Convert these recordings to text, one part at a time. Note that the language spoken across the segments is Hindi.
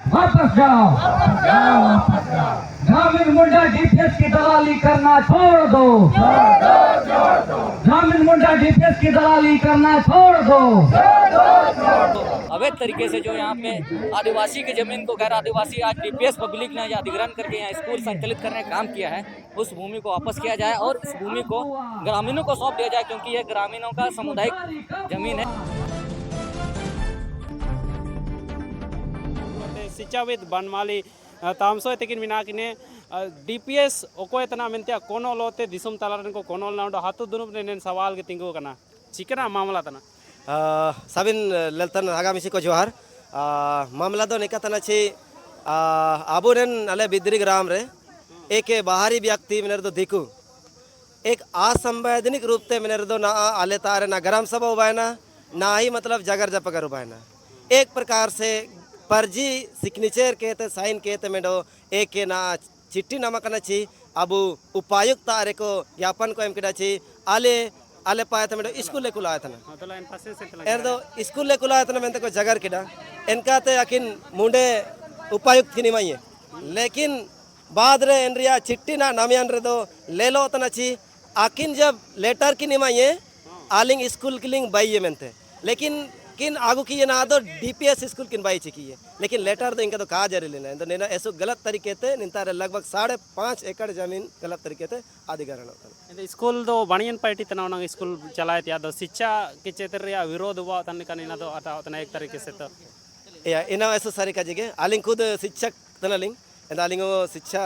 वापस जाओ, ग्रामीण मुंडा डीपीएस की दलाली करना छोड़ दो, ग्रामीण मुंडा डीपीएस की दलाली करना छोड़ दो। अवैध तरीके से जो यहाँ पे आदिवासी की जमीन को गैर आदिवासी आज डीपीएस पब्लिक ने अधिग्रहण करके यहाँ स्कूल संचालित करने का काम किया है, उस भूमि को वापस किया जाए और इस भूमि को ग्रामीणों को सौंप दिया जाए, क्योंकि यह ग्रामीणों का सामुदायिक जमीन है। सिचाविद बनमाली तामसो तकिन मिनाकिने डीपीएस ओको तना मेंते कोनो लोते दिसुम तलारन को कोनो नाउंडो हातु दुनुब ने सवाल के तिंगो कना चिकना मामला तना साबिन ललतन आगामी को जोहार मामला दो निकतना छी आबुरेन अले बिद्री ग्राम रे एक बाहरी व्यक्ति मेरे दो दिकु एक असंवैधानिक रूप से मेरे दो ना आले तारे ना ग्राम सभा उबायना ना ही मतलब जगर जपकर उबायना एक प्रकार से फर्जी सिग्नेचर कहते साइन कहते मेडो एक के ना चिट्ठी नामक छी अबू उपायुक्त आरे को ज्ञापन को एम किडा छी आले आले पाया था मेडो स्कूल ले कुलाया था ना एर दो स्कूल ले कुलाया था ना मैंने को जगर किडा इनका ते यकीन मुंडे उपायुक्त की निमाई है लेकिन बाद रे एनरिया चिट्ठी ना नामियान रे दो ले लो तना छी आकिन जब लेटर की निमाई है आलिंग स्कूल किलिंग बाई है मैंने लेकिन किन आगू की ये ना दो डीपीएस स्कूल किन बाई चिकी है लेकिन लेटर तो इनका तो कहा जा रही है तो नेना ऐसो गलत तरीके से निंतारे लगभग 5.5 एकड़ जमीन गलत तरीके से अधिग्रहण होता है स्कूल दो बनियन पार्टी तना उना स्कूल चलाए थे दो शिक्षा के क्षेत्र रे विरोध हुआ तन का निना तो आता उतना एक तरीके से तो या इना ऐसो सारी का जगह आलिंग खुद शिक्षक तनालिंग आलिंग वो शिक्षा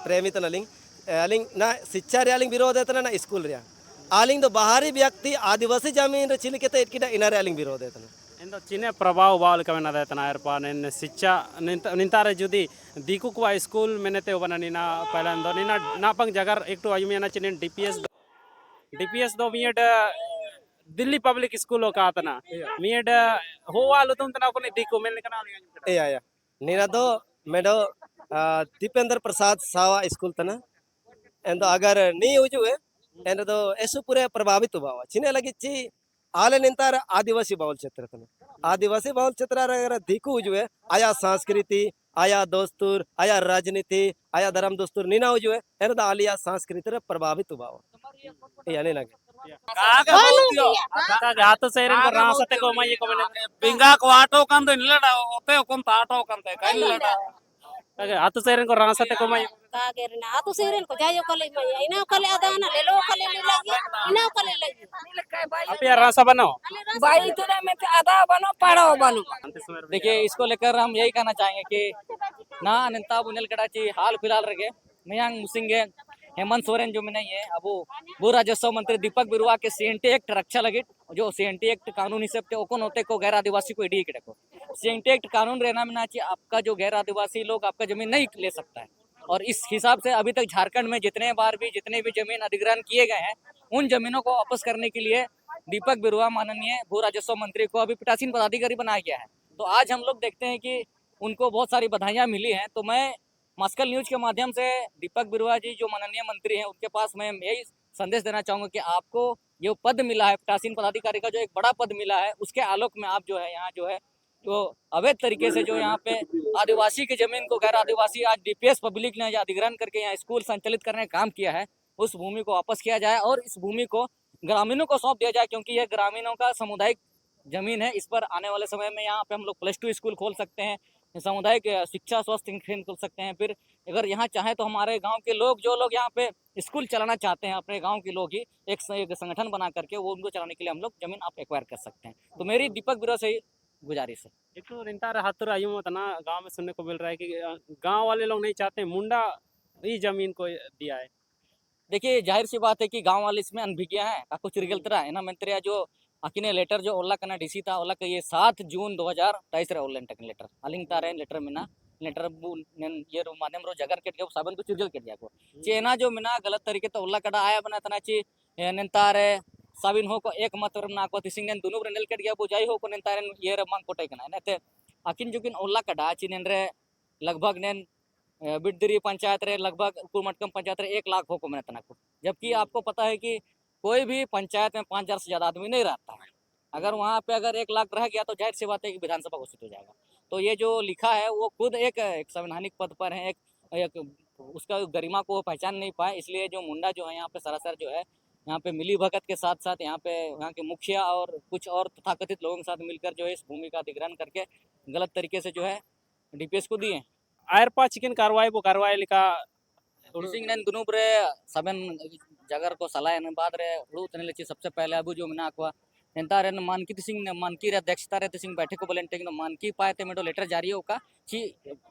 प्रेमी तनालिंग आलिंग ना शिक्षा रे आलिंग विरोध है तना ना स्कूल रे आलिंग तो बाहरी व्यक्ति आदिवासी जमीन रे चिलिके ते इटकिटा इनारे आलिंग विरोध है तना इन चिन्ह प्रभाव बाल कमेना देतना एरपा ने शिक्षा निंतारे जुदी दीकु को स्कूल मेनेते बना निना पहला दो निना नापंग जगर एक तो आयुमियाना चिन्ह डीपीएस दो मियड दिल्ली पब्लिक स्कूल का आतना मियड हो वालो तुम तना को दीकु मेन कना या नीना दो मेडो दीपेंद्र प्रसाद सावा स्कूल तना एंदो अगर नहीं हुजु है एंदो तो ऐसो पूरे प्रभावित हुआ चिन्ह लगी ची आले निंतार आदिवासी बाहुल क्षेत्र तना आदिवासी बाहुल क्षेत्र अगर दीकु हुजु है आया संस्कृति आया दोस्तूर आया राजनीति आया धर्म दोस्तूर नीना हुजु है एंदो आलिया संस्कृति रे प्रभावित हुआ या नहीं लगे हाथ सैरन को रासते को मई को मैंने बिंगा को आटो कंद निलड़ा ओते कोन आटो कंते काई निलड़ा हाथ सैरन को रासते को मई कागेरना आतु सीरन को जायो कले मई इना कले आदाना ले लो कले ले लगी इना कले लगी आप यार रासा बनो बाई तुरा में आधा बनो पाड़ो बनो। देखिए, इसको लेकर हम यही कहना चाहेंगे कि ना अनंता बुनेल कड़ाची हाल फिलहाल रखे मयांग मुसिंगे हेमंत सोरेन जो में है अब वो राजस्व मंत्री दीपक बिरुआ के सीएनटी एक्ट रक्षा लगे जो सीएनटी एक्ट कानून हिसाब से ओकोन होते को गैर आदिवासी को इडी के देखो सीएनटी एक्ट कानून रहना में ना चाहिए आपका जो गैर आदिवासी लोग आपका जमीन नहीं ले सकता है और इस हिसाब से अभी तक झारखंड में जितने भी जमीन अधिग्रहण किए गए हैं उन जमीनों को वापस करने के लिए दीपक बिरुआ माननीय भू राजस्व मंत्री को अभी पीठासीन पदाधिकारी बनाया गया है। तो आज हम लोग देखते हैं कि उनको बहुत सारी बधाइयां मिली हैं। तो मैं मस्कल न्यूज के माध्यम से दीपक बिरुआ जी जो माननीय मंत्री हैं उनके पास मैं यही संदेश देना चाहूंगा कि आपको ये पद मिला है पीठासीन पदाधिकारी का जो एक बड़ा पद मिला है उसके आलोक में आप जो है यहाँ जो है तो अवैध तरीके से जो यहाँ पे आदिवासी की जमीन को गैर आदिवासी आज डीपीएस पब्लिक ने अधिग्रहण करके यहाँ स्कूल संचालित करने का काम किया है उस भूमि को वापस किया जाए और इस भूमि को ग्रामीणों को सौंप दिया जाए, क्योंकि यह ग्रामीणों का सामुदायिक जमीन है। इस पर आने वाले समय में यहाँ पे हम लोग +2 स्कूल खोल सकते हैं, सामुदायिक शिक्षा स्वास्थ्य केंद्र खोल सकते हैं। फिर अगर यहाँ चाहे तो हमारे गांव के लोग जो लोग यहाँ पे स्कूल चलाना चाहते हैं अपने गांव के लोग ही एक संगठन बना करके वो उनको चलाने के लिए हम लोग जमीन आप एक्वायर कर सकते हैं। तो मेरी दीपक बिरुआ से गुजारिश है। एक तो निंतारे हाथ आयु तना गांव में सुनने को मिल रहा है कि गांव वाले लोग नहीं चाहते मुंडा ही जमीन को दिया है। देखिए, जाहिर सी बात है कि गांव वाले इसमें अनभिज्ञ हैं काको चिरगलतरा है ना मंत्रिया जो आकिने लेटर जो ओला कना डीसी था ओला का ये 7 जून 2023 रे ऑनलाइन टेक्न लेटर अलिंग तारे लेटर मिना लेटर ये रो माध्यम रो जगर केट के साबन को चिरगल केट दिया को चेना जो मिना गलत तरीके तो ओला कड़ा आया बना तना ची नेंतारे साबिन हो को एक मतवर ना को तिसिंग नेन दुनु रेनल केट गया बुझाई हो को नेंतारे ये रे मांग कोटे कना नेते आकिन जोकिन ओला कड़ा ची नेन रे लगभग नेन बिडदरी पंचायत रे लगभग कुमटकम पंचायत रे 1 लाख हो को मेहनत को, जबकि आपको पता है कि कोई भी पंचायत में 5000 से ज़्यादा आदमी नहीं रहता है। अगर वहाँ पे अगर 1 लाख रह गया तो जाहिर सी बात है कि विधानसभा घोषित हो जाएगा। तो ये जो लिखा है वो खुद एक संवैधानिक पद पर है, एक उसका गरिमा को वो पहचान नहीं पाए, इसलिए जो मुंडा जो है यहाँ पे सरासर जो है यहाँ पे मिली भगत के साथ साथ यहाँ पे यहाँ के मुखिया और कुछ और तथाकथित लोगों के साथ मिलकर जो है इस भूमि का अधिग्रहण करके गलत तरीके से जो है डीपीएस को दिए। आयरपा चिकन कार्रवाई वो कार्रवाई लिखा सिंह ने दुनू रे सबन जगर को सलाह बाद रे उड़ू तने लेची सबसे पहले अबू जो मिना को नेता रे मानकी सिंह ने मानकी रे अध्यक्षता रे सिंह बैठक को बोलेंटे कि मानकी पाए ते मेडो लेटर जारी होका ची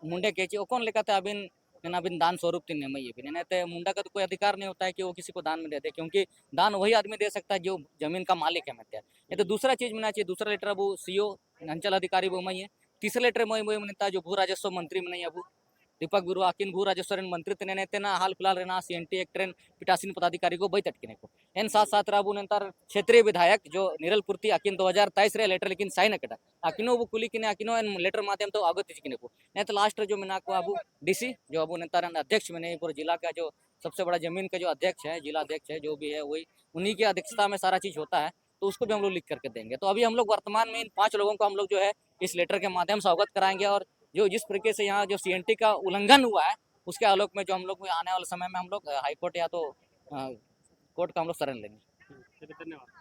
मुंडे के ची ओकोन लेकाते अबिन ना बिन दान स्वरूप तीन मई भी नहीं मुंडा का तो कोई अधिकार नहीं होता है कि वो किसी को दान में दे दे, क्योंकि दान वही आदमी दे सकता है जो जमीन का मालिक है। मैं ये तो दूसरा चीज मिलना चाहिए। दूसरा लेटर अब सीओ अंचल अधिकारी वो मई है। तीसरा लेटर मई मिलता जो भू राजस्व मंत्री में नहीं अब दीपक बिरुआ किन भू राजस्व मंत्री तेने तेना हाल फिलहाल रहना सीएनटी एक ट्रेन पिटासीन पदाधिकारी को बैठ अटकने को एन साथ साथ राबू नेतार क्षेत्रीय विधायक जो निरल पूर्ति अकिन 2023 रे लेटर लेकिन साइन कटा अकिनो वो कुली किने अकिनो एन लेटर माध्यम तो अवगत किने को नहीं तो लास्ट जो मिना को अबू डीसी जो अबू नेतार अध्यक्ष में पूरे जिला का जो सबसे बड़ा जमीन का जो अध्यक्ष है, जिला अध्यक्ष है जो भी है, वही उन्हीं की अध्यक्षता में सारा चीज होता है, तो उसको भी हम लोग लिख करके देंगे। तो अभी हम लोग वर्तमान में इन 5 लोगों को हम लोग जो है इस लेटर के माध्यम से अवगत कराएंगे और जो जिस तरीके से यहाँ जो सीएनटी का उल्लंघन हुआ है उसके आलोक में जो हम लोग आने वाले समय में हम लोग हाईकोर्ट या तो कोर्ट का हम लोग शरण लेंगे। धन्यवाद।